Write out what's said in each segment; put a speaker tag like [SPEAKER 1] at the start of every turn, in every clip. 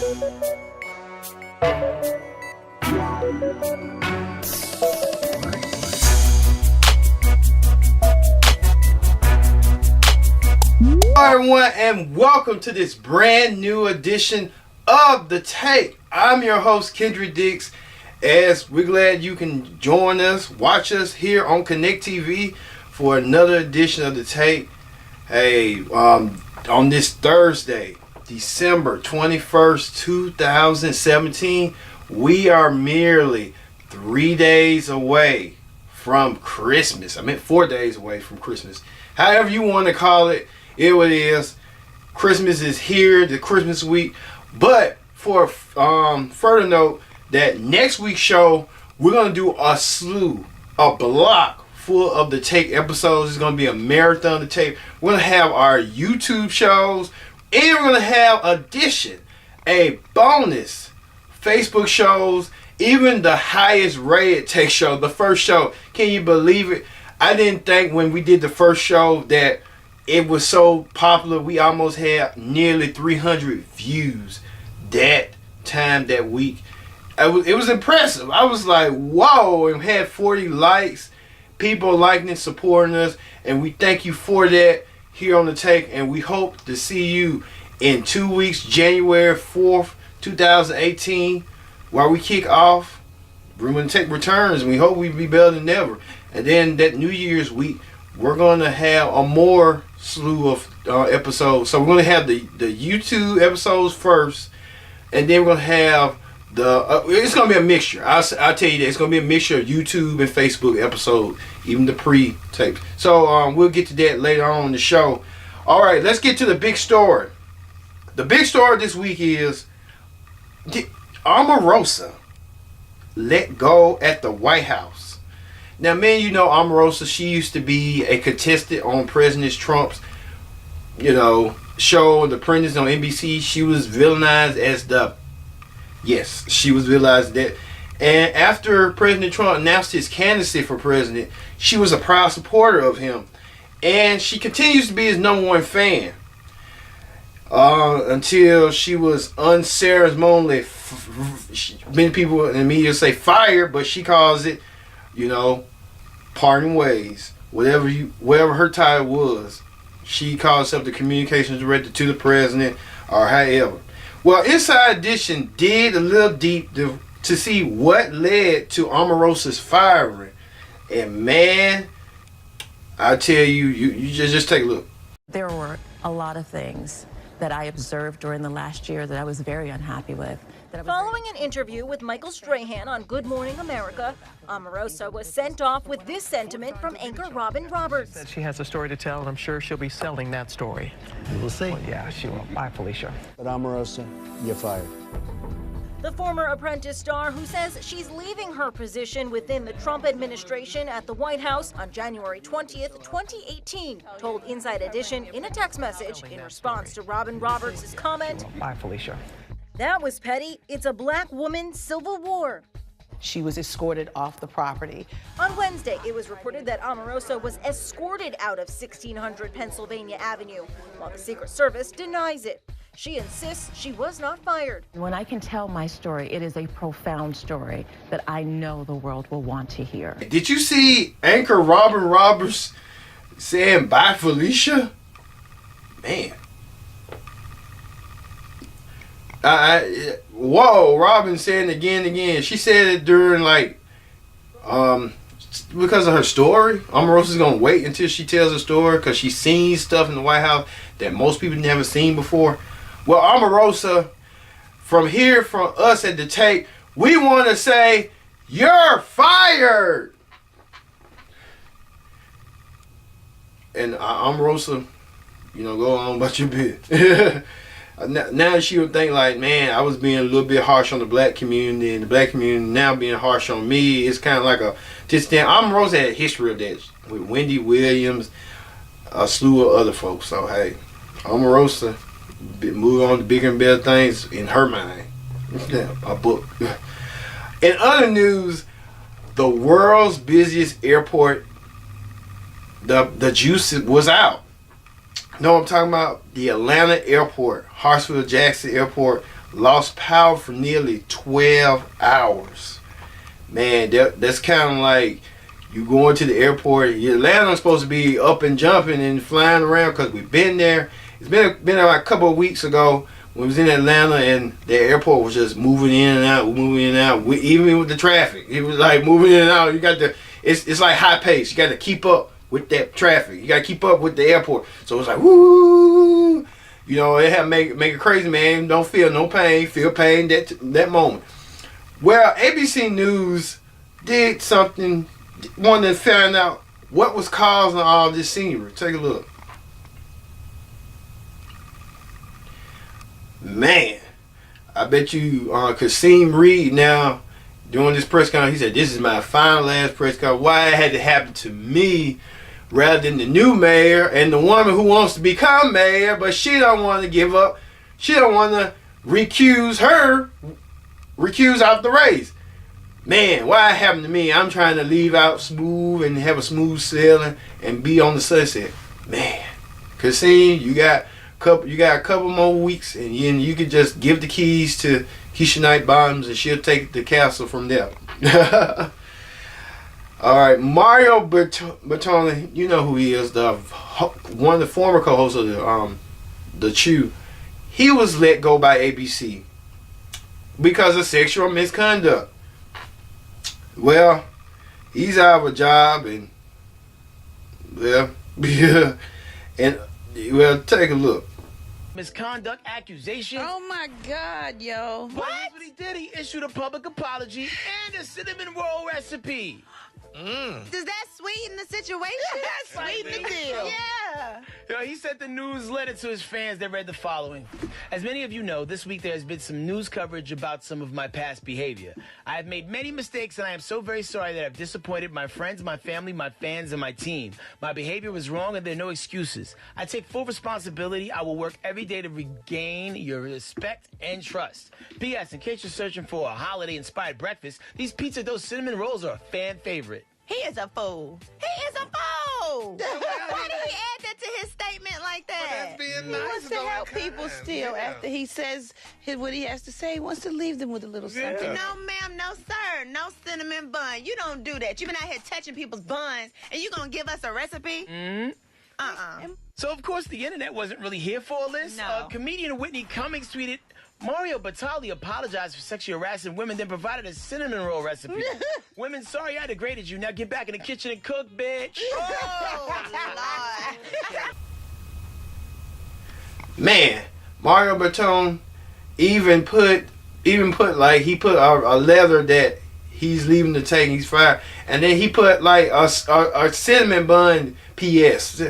[SPEAKER 1] Hi everyone, and welcome to this brand new edition of The Take. I'm your host, Kendrick Dix, as we're glad you can join us, watch us here on Connect TV for another edition of The Take. Hey, on this Thursday, December 21st, 2017, we are merely 3 days away from Christmas. I meant 4 days away from Christmas. However you want to call it. It is. Christmas is here, the Christmas week. But for further note, that next week's show, we're going to do a block full of the Take episodes. It's going to be a marathon to Take. We're going to have our YouTube shows, and we're going to have a bonus Facebook shows, even the highest rated Take show, the first show. Can you believe it? I didn't think when we did the first show that it was so popular. We almost had nearly 300 views that time, that week. It was impressive. I was like, whoa, and had 40 likes. People liking and supporting us, and we thank you for that here on The Take, and we hope to see you in 2 weeks, January 4th, 2018, while we kick off Birmingham and America returns, and we hope we be better than ever. And then that New Year's week, we're going to have a more slew of episodes. So we're going to have the YouTube episodes first, and then we're going to have it's going to be a mixture. I'll tell you that. It's going to be a mixture of YouTube and Facebook episodes, even the pre-tapes. So we'll get to that later on in the show. All right, let's get to the big story. The big story this week is OMAROSA let go at the White House. Now, man, you know OMAROSA, she used to be a contestant on President Trump's, show, The Apprentice on NBC. She was villainized as she was villainized that. And after President Trump announced his candidacy for president, she was a proud supporter of him. And she continues to be his #1 fan. Until she was unceremoniously, many people in the media say fired, but she calls it, parting ways. Whatever her title was, she called herself the communications director to the president, or however. Well, Inside Edition did a little deep to see what led to OMAROSA's firing, and man, I tell you, you just take a look.
[SPEAKER 2] There were a lot of things that I observed during the last year that I was very unhappy with.
[SPEAKER 3] Following an interview with Michael Strahan on Good Morning America, OMAROSA was sent off with this sentiment from anchor Robin Roberts.
[SPEAKER 4] She has a story to tell, and I'm sure she'll be selling that story.
[SPEAKER 5] We'll see.
[SPEAKER 4] Well, yeah, she will. Bye, Felicia.
[SPEAKER 5] But OMAROSA, you're fired.
[SPEAKER 3] The former Apprentice star, who says she's leaving her position within the Trump administration at the White House on January 20th, 2018, told Inside Edition in a text message in response to Robin Roberts' comment,
[SPEAKER 4] Bye, Felicia.
[SPEAKER 3] "That was petty. It's a black woman's civil war."
[SPEAKER 2] She was escorted off the property.
[SPEAKER 3] On Wednesday, it was reported that OMAROSA was escorted out of 1600 Pennsylvania Avenue, while the Secret Service denies it. She insists she was not fired.
[SPEAKER 2] When I can tell my story, it is a profound story that I know the world will want to hear.
[SPEAKER 1] Did you see anchor Robin Roberts saying bye, Felicia? Man. Whoa, Robin saying again and again. She said it during because of her story. OMAROSA's gonna wait until she tells her story because she's seen stuff in the White House that most people never seen before. Well, OMAROSA, from us at The Take, we want to say you're fired. And OMAROSA, go on about your bit. Now she would think like, man, I was being a little bit harsh on the black community, and the black community now being harsh on me. It's kind of like OMAROSA had a history of that with Wendy Williams, a slew of other folks. So hey, OMAROSA move on to bigger and better things in her mind. A book. In other news, the world's busiest airport, the juice was out. No, I'm talking about the Atlanta airport, Hartsfield-Jackson Airport, lost power for nearly 12 hours. Man, that's kind of like you going to the airport. Atlanta's supposed to be up and jumping and flying around because we've been there. It's been about a couple of weeks ago when we was in Atlanta and the airport was just moving in and out, even with the traffic. It was like moving in and out. You got it's like high pace. You got to keep up with that traffic. You got to keep up with the airport. So it's like, woo! You know, it had make it crazy, man. Don't feel no pain. Feel pain that moment. Well, ABC News did something, wanted to find out what was causing all this scenery. Take a look. Man, I bet you Kasim Reed now doing this press conference, he said, this is my final last press conference. Why it had to happen to me rather than the new mayor and the woman who wants to become mayor, but she don't want to give up. She don't want to recuse out the race. Man, why it happened to me? I'm trying to leave out smooth and have a smooth sailing and be on the sunset. Man, Kasim, you got a couple more weeks, and you can just give the keys to Keisha Knight Bottoms, and she'll take the castle from there. All right, Mario Bertoni, you know who he is, one of the former co-hosts of the Chew. He was let go by ABC because of sexual misconduct. Well, he's out of a job, and take a look.
[SPEAKER 6] Misconduct accusation.
[SPEAKER 7] Oh my God, yo.
[SPEAKER 6] What? That's what he did. He issued a public apology and a cinnamon roll recipe.
[SPEAKER 7] Does that sweeten the situation?
[SPEAKER 6] Sweeten the deal.
[SPEAKER 7] Yeah.
[SPEAKER 6] He sent the newsletter to his fans that read the following. As many of you know, this week there has been some news coverage about some of my past behavior. I have made many mistakes, and I am so very sorry that I've disappointed my friends, my family, my fans, and my team. My behavior was wrong, and there are no excuses. I take full responsibility. I will work every day to regain your respect and trust. P.S. In case you're searching for a holiday-inspired breakfast, these pizza dough cinnamon rolls are a fan favorite.
[SPEAKER 7] He is a fool. He is a fool. Why did he add that to his statement like that?
[SPEAKER 8] He
[SPEAKER 7] wants to help people still after he says what he has to say. He wants to leave them with a little something. No, ma'am, no, sir. No cinnamon bun. You don't do that. You've been out here touching people's buns, and you going to give us a recipe?
[SPEAKER 6] So, of course, the internet wasn't really here for all this.
[SPEAKER 7] No.
[SPEAKER 6] Comedian Whitney Cummings tweeted, Mario Batali apologized for sexually harassing women, then provided a cinnamon roll recipe. Women, sorry I degraded you. Now get back in the kitchen and cook, bitch.
[SPEAKER 7] Oh, Lord.
[SPEAKER 1] Man, Mario Bertone even put like he put a letter that he's leaving the Take, he's fired, and then he put like a cinnamon bun P.S.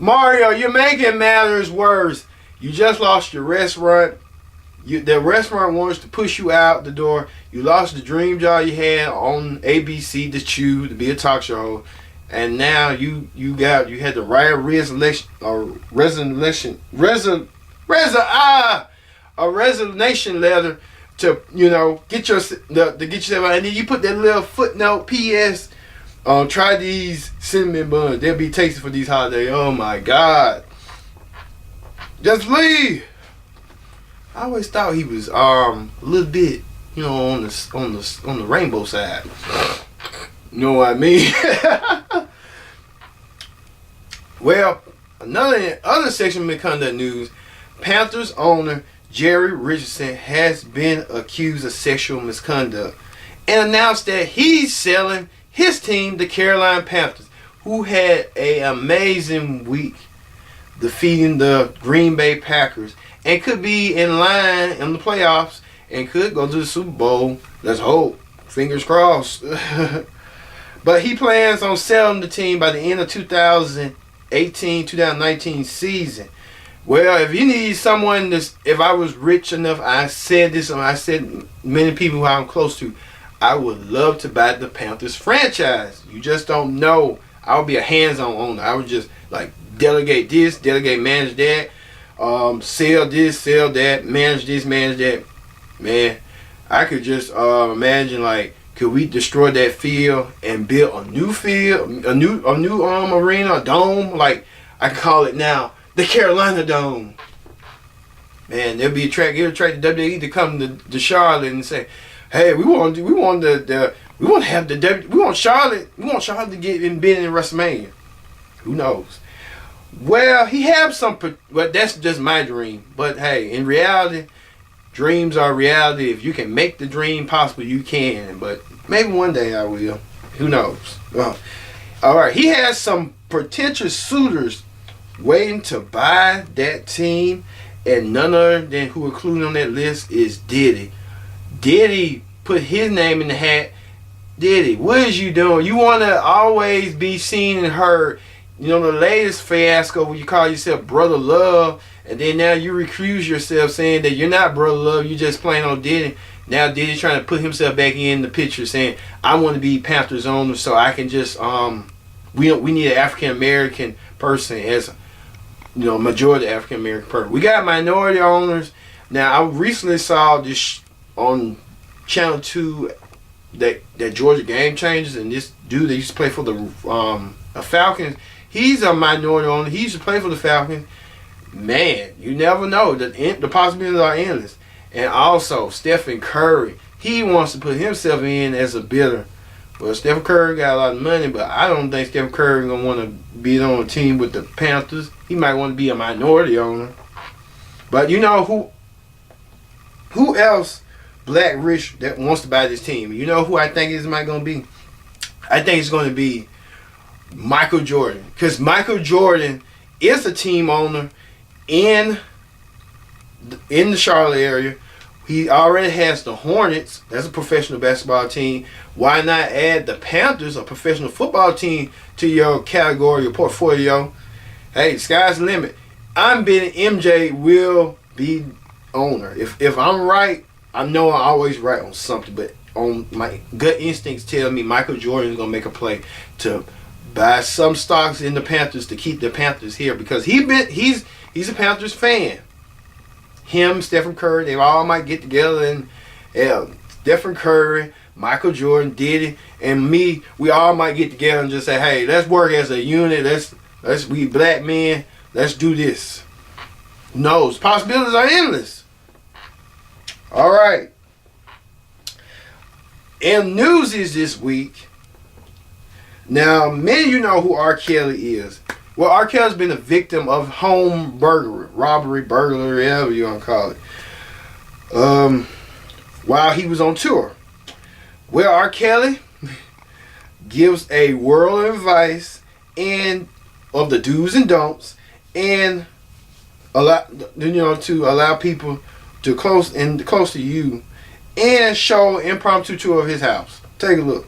[SPEAKER 1] Mario, you're making matters worse. You just lost your restaurant. The restaurant wants to push you out the door. You lost the dream job you had on ABC, The Chew, to be a talk show host, and now you had to write a resignation letter to get yourself out, and then you put that little footnote P.S. Try these cinnamon buns. They'll be tasty for these holidays. Oh my God! Just leave. I always thought he was a little bit, on the rainbow side. You know what I mean? Well, other sexual misconduct news. Panthers owner Jerry Richardson has been accused of sexual misconduct and announced that he's selling his team, the Carolina Panthers, who had an amazing week defeating the Green Bay Packers and could be in line in the playoffs and could go to the Super Bowl. Let's hope. Fingers crossed. But he plans on selling the team by the end of 2018-2019 season. Well, if you need someone if I was rich enough, I said many people who I'm close to, I would love to buy the Panthers franchise. You just don't know. I would be a hands-on owner. I would just like delegate this, manage that, sell this, sell that, manage this, manage that. Man, I could just imagine could we destroy that field and build a new field, a new arena, a dome? Like I call it now, the Carolina Dome. man, there'll be a track. It'll attract the WWE to come to Charlotte and say, "Hey, we want Charlotte to get in WrestleMania." Who knows? Well, he has some. Well, that's just my dream. But hey, in reality, dreams are reality. If you can make the dream possible, you can. But maybe one day I will. Who knows? Well, all right. He has some potential suitors waiting to buy that team, and none other than who included on that list is Diddy. Diddy put his name in the hat. Diddy, what is you doing? You want to always be seen and heard. You know, the latest fiasco where you call yourself Brother Love, and then now you recuse yourself saying that you're not Brother Love, you're just playing on Diddy. Now Diddy's trying to put himself back in the picture saying, I want to be Panthers owner so I can just, we need an African American person as, you know, majority African American person. We got minority owners. Now, I recently saw this on Channel 2 that Georgia Game Changers, and this dude that used to play for the Falcons, he's a minority owner. He used to play for the Falcons. Man, you never know. The possibilities are endless. And also, Stephen Curry, he wants to put himself in as a bidder. Well, Stephen Curry got a lot of money, but I don't think Stephen Curry is going to want to be on a team with the Panthers. He might want to be a minority owner. But you know who else black rich that wants to buy this team? You know who I think it might going to be? I think it's going to be Michael Jordan, because Michael Jordan is a team owner in the Charlotte area. He already has the Hornets. That's a professional basketball team. Why not add the Panthers, a professional football team, to your category, your portfolio? Hey, the sky's the limit. I'm betting MJ will be owner. If I'm right, I know I'm always right on something, but on my gut instincts tell me Michael Jordan is gonna make a play to buy some stocks in the Panthers to keep the Panthers here, because he's a Panthers fan. Him, Stephen Curry, they all might get together, and Stephen Curry, Michael Jordan, Diddy, and me, we all might get together and just say, hey, let's work as a unit. Let's be black men. Let's do this. Who knows? Possibilities are endless. All right. And news is this week. Now, many of you know who R. Kelly is. Well, R. Kelly's been a victim of home burglary, robbery, burglary, whatever you want to call it, while he was on tour. Well, R. Kelly gives a world of advice and of the do's and don'ts, and to allow people to close to you, and show impromptu tour of his house. Take a look.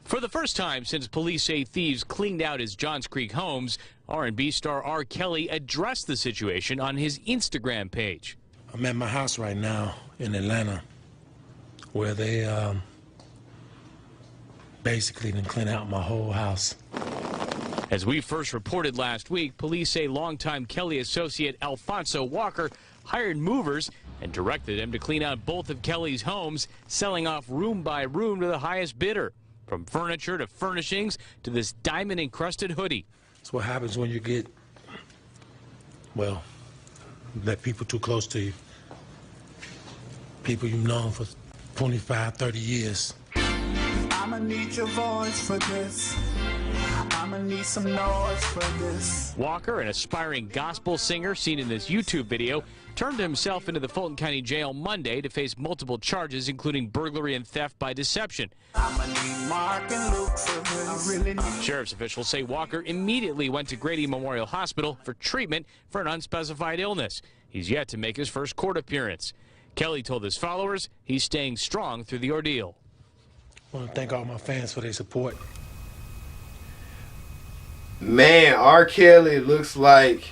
[SPEAKER 8] For the first time since police say thieves cleaned out his Johns Creek homes, R&B star R. Kelly addressed the situation on his Instagram page.
[SPEAKER 9] I'm at my house right now in Atlanta, where they basically done clean out my whole house.
[SPEAKER 8] As we first reported last week, police say longtime Kelly associate Alfonso Walker hired movers and directed them to clean out both of Kelly's homes, selling off room by room to the highest bidder. From furniture to furnishings to this diamond-encrusted hoodie.
[SPEAKER 9] That's what happens when you get, well, let people too close to you. People you've known for 25, 30 years.
[SPEAKER 10] I'ma need your voice for this. I'ma need some noise for this.
[SPEAKER 8] Walker, an aspiring gospel singer seen in this YouTube video, turned himself into the Fulton County Jail Monday to face multiple charges, including burglary and theft by deception.
[SPEAKER 10] I'ma need Mark and Luke for this. I really need.
[SPEAKER 8] Sheriff's officials say Walker immediately went to Grady Memorial Hospital for treatment for an unspecified illness. He's yet to make his first court appearance. Kelly told his followers he's staying strong through the ordeal.
[SPEAKER 9] I want to thank all my fans for their support.
[SPEAKER 1] Man, R. Kelly looks like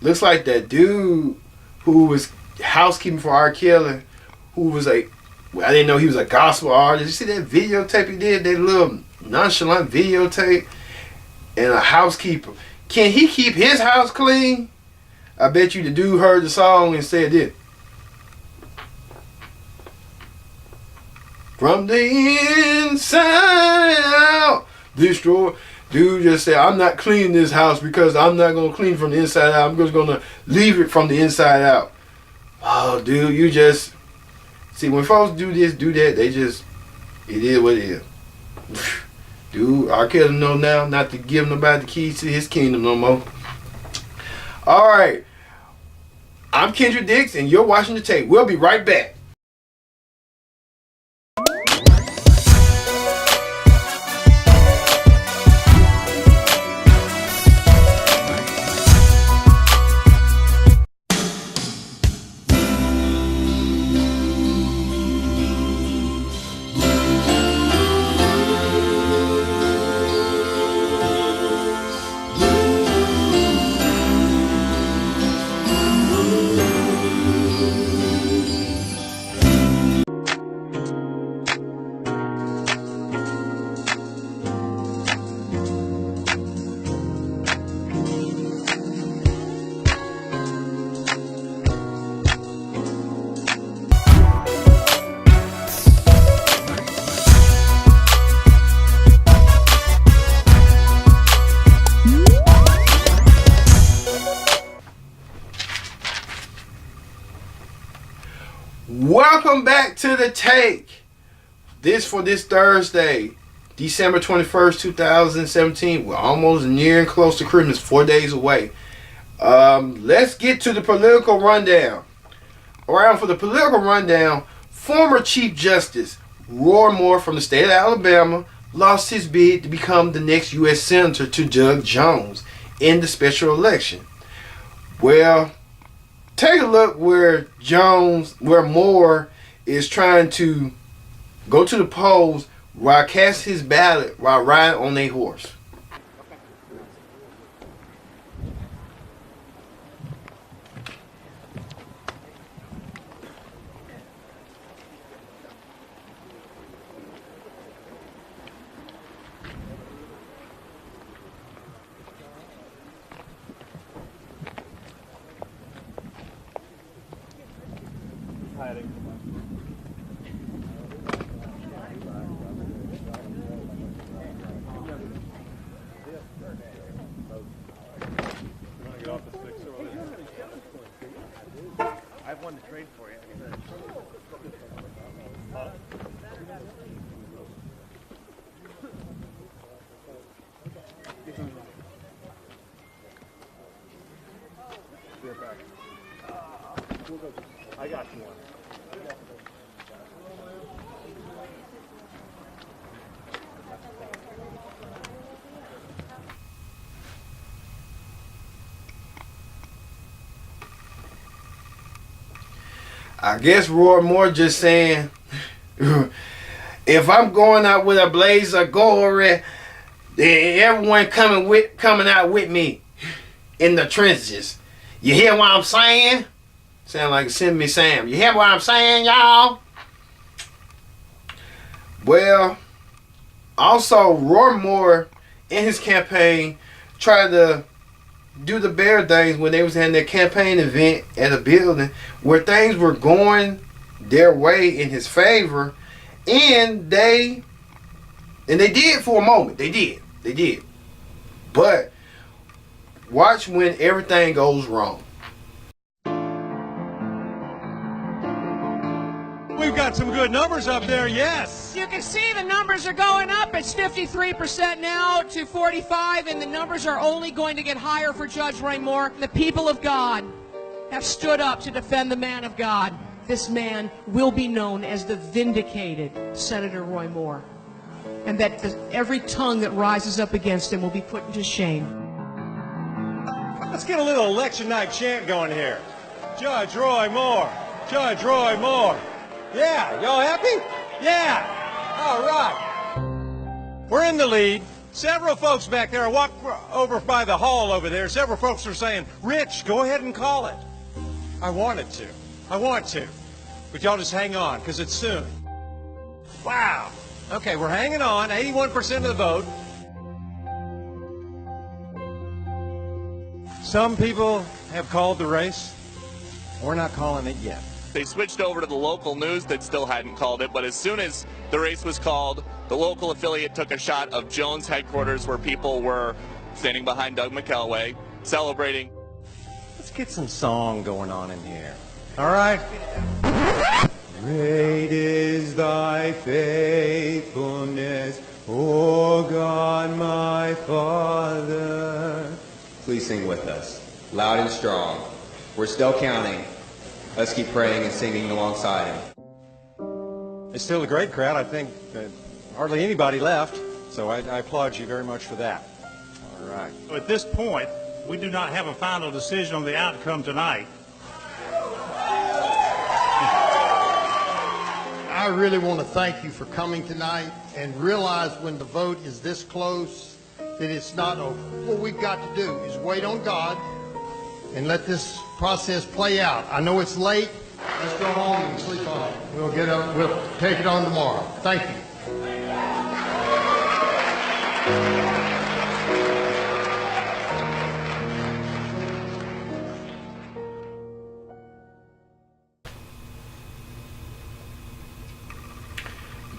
[SPEAKER 1] that dude who was housekeeping for R. Kelly, who was I didn't know he was a gospel artist. You see that videotape he did, that little nonchalant videotape, and a housekeeper. Can he keep his house clean? I bet you the dude heard the song and said this. From the inside out, destroy. Dude just said, I'm not cleaning this house because I'm not going to clean from the inside out. I'm just going to leave it from the inside out. Oh, dude, you just... See, when folks do this, do that, they just... It is what it is. Dude, I kill him know now not to give nobody the keys to his kingdom no more. Alright. I'm Kendrick Dix, and you're watching The Tape. We'll be right back. Welcome back to The Take. This Thursday, December 21st, 2017. We're almost near and close to Christmas, 4 days away. Let's get to the political rundown. Around for the political rundown, former Chief Justice Roy Moore from the state of Alabama lost his bid to become the next U.S. Senator to Judge Jones in the special election. Well, take a look where Moore is trying to go to the polls while cast his ballot while riding on a horse.
[SPEAKER 11] I have one to trade for you. I got you one.
[SPEAKER 1] I guess Roy Moore just saying, if I'm going out with a blaze of glory, then everyone coming out with me in the trenches. You hear what I'm saying? Sound like Send Me Sam. You hear what I'm saying, y'all? Well, also Roy Moore in his campaign tried to do the bear things when they was having their campaign event at a building where things were going their way in his favor, and they did for a moment. They did. But watch when everything goes wrong.
[SPEAKER 12] We've got some good numbers up there, yes.
[SPEAKER 13] You can see the numbers are going up. It's 53% now to 45%, and the numbers are only going to get higher for Judge Roy Moore. The people of God have stood up to defend the man of God. This man will be known as the vindicated Senator Roy Moore, and that every tongue that rises up against him will be put to shame.
[SPEAKER 12] Let's get a little election night chant going here. Judge Roy Moore. Judge Roy Moore. Yeah, y'all happy? Yeah. All right. We're in the lead. Several folks back there, I walked over by the hall over there. Several folks are saying, Rich, go ahead and call it. I want to. But y'all just hang on, because it's soon. Wow. Okay, we're hanging on. 81% of the vote. Some people have called the race. We're not calling it yet.
[SPEAKER 14] They switched over to the local news that still hadn't called it, but as soon as the race was called, the local affiliate took a shot of Jones headquarters where people were standing behind Doug McElway, celebrating.
[SPEAKER 12] Let's get some song going on in here. All right? Great is thy faithfulness, O God my Father.
[SPEAKER 15] Please sing with us, loud and strong. We're still counting. Let's keep praying and singing alongside him.
[SPEAKER 12] It's still a great crowd. I think hardly anybody left, so I applaud you very much for that. All right.
[SPEAKER 16] At this point, we do not have a final decision on the outcome tonight.
[SPEAKER 17] I really want to thank you for coming tonight and realize when the vote is this close that it's not over. What we've got to do is wait on God and let this process play out. I know it's late. Let's go home and sleep on it. We'll get up. We'll take it on tomorrow. Thank you.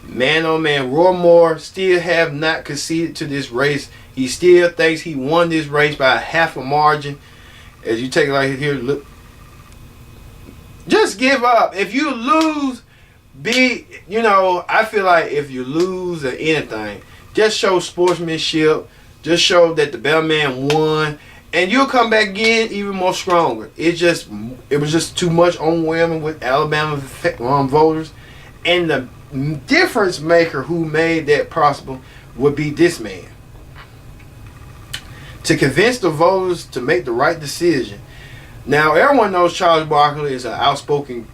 [SPEAKER 1] Man, oh man, Roy Moore still have not conceded to this race. He still thinks he won this race by a half a margin. As you take it right here, look. Just give up. If you lose, I feel like if you lose at anything, just show sportsmanship. Just show that the better man won. And you'll come back again even more stronger. It was just too much overwhelming with Alabama voters. And the difference maker who made that possible would be this man. To convince the voters to make the right decision. Now, everyone knows Charles Barkley is an outspoken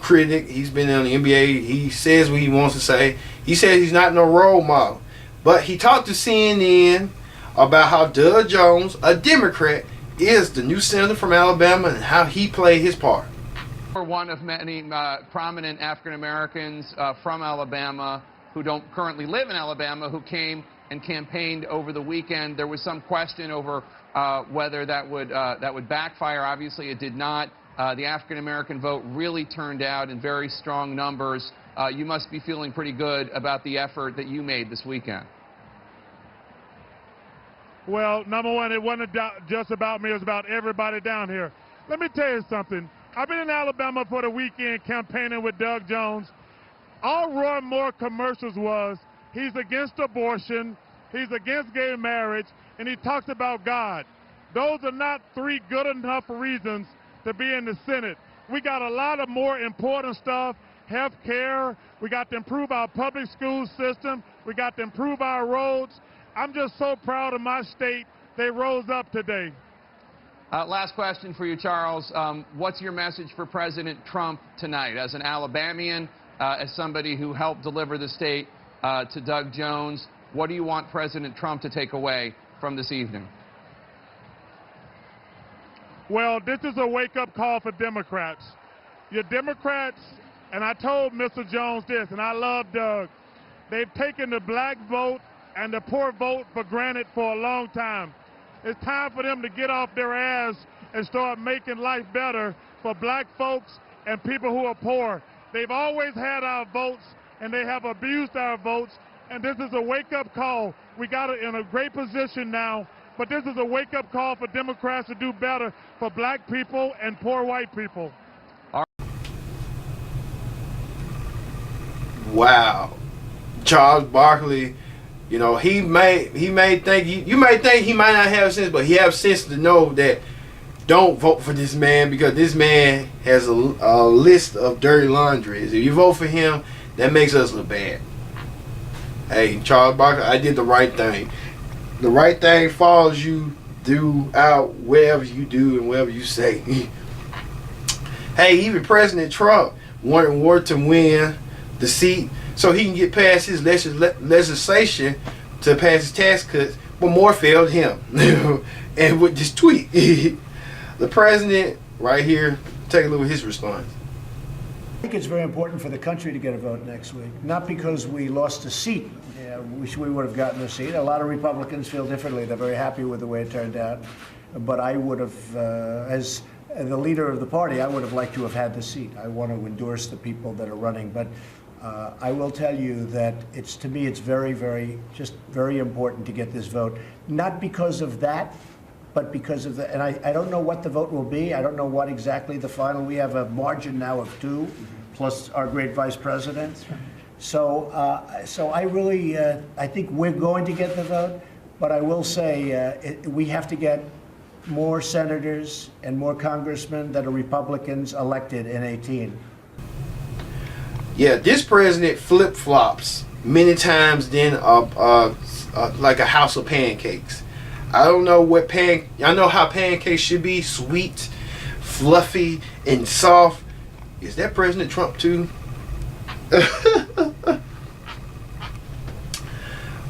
[SPEAKER 1] critic. He's been in the NBA. He says what he wants to say. He says he's not no role model. But he talked to CNN about how Doug Jones, a Democrat, is the new senator from Alabama and how he played his part.
[SPEAKER 18] We're one of many prominent African Americans from Alabama who don't currently live in Alabama who came and campaigned over the weekend. There was some question over whether that would backfire. Obviously, it did not. The African American vote really turned out in very strong numbers. You must be feeling pretty good about the effort that you made this weekend.
[SPEAKER 19] Well, number one, it wasn't just about me. It was about everybody down here. Let me tell you something. I've been in Alabama for the weekend campaigning with Doug Jones. All Roy Moore commercials was he's against abortion, he's against gay marriage, and he talks about God. Those are not three good enough reasons to be in the Senate. We got a lot of more important stuff, health care. We got to improve our public school system. We got to improve our roads. I'm just so proud of my state. They rose up today.
[SPEAKER 18] Last question for you, Charles. What's your message for President Trump tonight? As an Alabamian, as somebody who helped deliver the state to Doug Jones, what do you want President Trump to take away from this evening?
[SPEAKER 19] Well, this is a wake-up call for Democrats. Your Democrats, and I told Mr. Jones this, and I love Doug, they've taken the black vote and the poor vote for granted for a long time. It's time for them to get off their ass and start making life better for black folks and people who are poor. They've always had our votes, and they have abused our votes, and this is a wake-up call. We got it in a great position now, but this is a wake-up call for Democrats to do better for black people and poor white people.
[SPEAKER 1] Wow. Charles Barkley, you know, you may think he might not have sense, but he has sense to know that don't vote for this man because this man has a list of dirty laundries. If you vote for him, that makes us look bad. Hey, Charles Barkley, I did the right thing. The right thing follows you throughout whatever you do and whatever you say. Hey, even President Trump wanted Ward to win the seat so he can get past his legislation to pass his tax cuts, but Moore failed him. And with this tweet, the president right here, take a look at his response.
[SPEAKER 5] I think it's very important for the country to get a vote next week, not because we lost a seat. Wish we would have gotten a seat. A lot of Republicans feel differently. They're very happy with the way it turned out. But I would have, as the leader of the party, I would have liked to have had the seat. I want to endorse the people that are running, but I will tell you that to me, it's very, very important to get this vote. Not because of that, but because of and I don't know what the vote will be. I don't know what exactly the final. We have a margin now of 2, plus our great vice president. So I really, I think we're going to get the vote, but I will say we have to get more senators and more congressmen that are Republicans elected in 2018.
[SPEAKER 1] Yeah, this president flip-flops many times than like a house of pancakes. I don't know what I know how pancakes should be: sweet, fluffy, and soft. Is that President Trump too?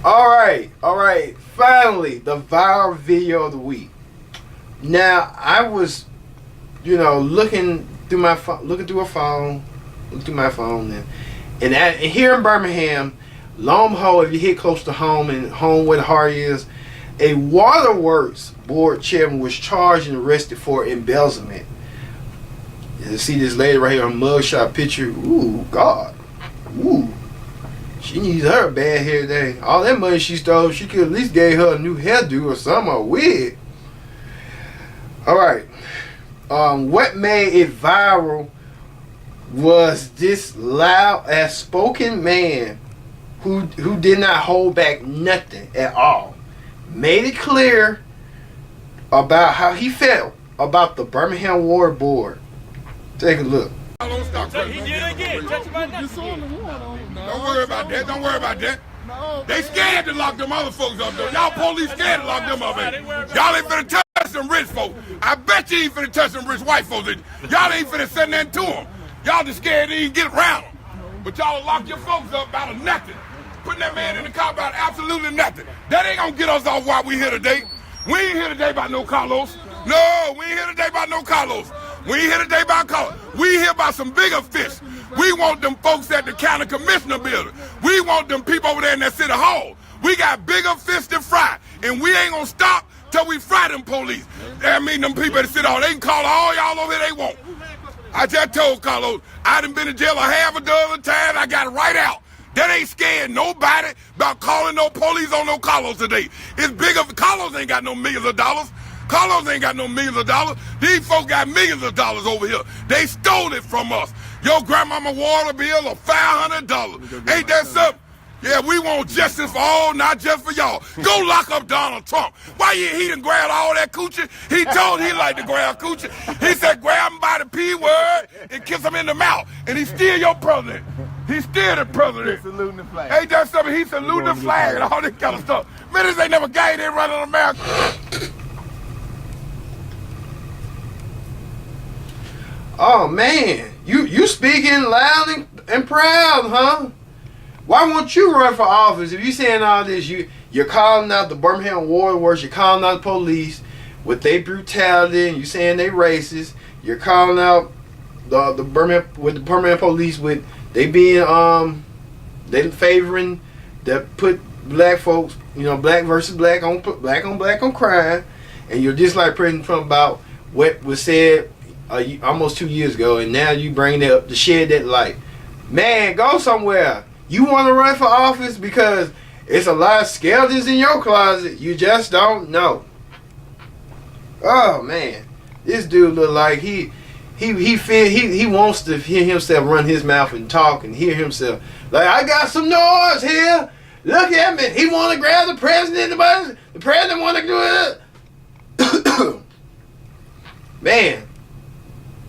[SPEAKER 1] All right. Finally, the viral video of the week. Now, I was, looking through my phone, and here in Birmingham, lo and behold, if you hit close to home and home where the heart is, a waterworks board chairman was charged and arrested for embezzlement. You see this lady right here on mugshot picture. Ooh, God. Ooh. She needs her a bad hair day. All that money she stole, she could at least gave her a new hairdo or something, a wig. Alright. What made it viral was this loud as spoken man who did not hold back nothing at all. Made it clear about how he felt about the Birmingham Ward Board. Take a look.
[SPEAKER 20] Don't worry about that. Don't worry about that. They scared to lock them other folks up, though. Y'all police scared to lock them up. Y'all ain't finna touch some rich folks. I bet you ain't finna touch some rich white folks. Y'all ain't finna send that to them. Y'all just scared to even get around them. But y'all lock your folks up out of nothing. Putting that man in the car about absolutely nothing. That ain't gonna get us off why we here today. We ain't here today about no Carlos. No, we ain't here today about no Carlos. We ain't here today about Carlos. We here about some bigger fish. We want them folks at the county commissioner building. We want them people over there in that city hall. We got bigger fish to fry. And we ain't gonna stop till we fry them police. That mean them people at the city hall, they can call all y'all over here they want. I just told Carlos, I done been in jail a half a dozen times. I got it right out. That ain't scared nobody about calling no police on no Carlos today. It's bigger. Carlos ain't got no millions of dollars. Carlos ain't got no millions of dollars. These folks got millions of dollars over here. They stole it from us. Your grandmama water bill of $500. Ain't that something? Yeah, we want justice for all, not just for y'all. Go lock up Donald Trump. Why he done grabbed all that coochie? He told he liked to grab coochie. He said grab him by the P word and kiss him in the mouth. And he's still your president. He's still the president. He's saluting the flag. Ain't that something? He's saluting the flag and all this kind of stuff. Man, this ain't never guy that running America.
[SPEAKER 1] Oh man, you speaking loud and proud, huh? Why won't you run for office? If you saying all this, you're calling out the Birmingham Ward Works, you're calling out the police with their brutality, and you saying they racist. You're calling out the Birmingham police with they being they favoring that put black folks, black versus black on black on crime, and you're just like President Trump about what was said almost 2 years ago, and now you bring it up to shed that light. Man, go somewhere. You want to run for office because it's a lot of skeletons in your closet. You just don't know. Oh man, this dude look like he wants to hear himself run his mouth and talk and hear himself like, I got some noise here. Look at me. He want to grab the president. The president want to do it. Man,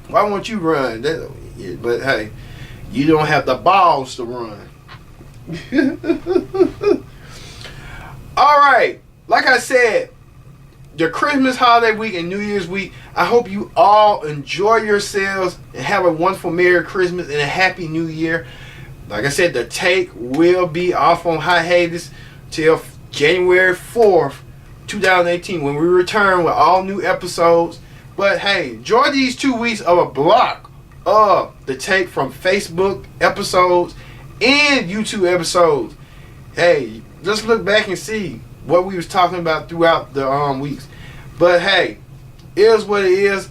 [SPEAKER 1] why won't you run? But hey, you don't have the balls to run. Alright, like I said, the Christmas holiday week and New Year's week, I hope you all enjoy yourselves and have a wonderful Merry Christmas and a Happy New Year. Like I said, the Take will be off on hiatus till January 4th, 2018 when we return with all new episodes. But hey, enjoy these 2 weeks of a block of the Take from Facebook episodes and YouTube episodes. Hey, just look back and see what we was talking about throughout the weeks. But hey, it is what it is.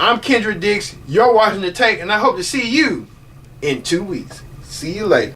[SPEAKER 1] I'm Kendrick Dix. You're watching The Take, and I hope to see you in 2 weeks. See you later.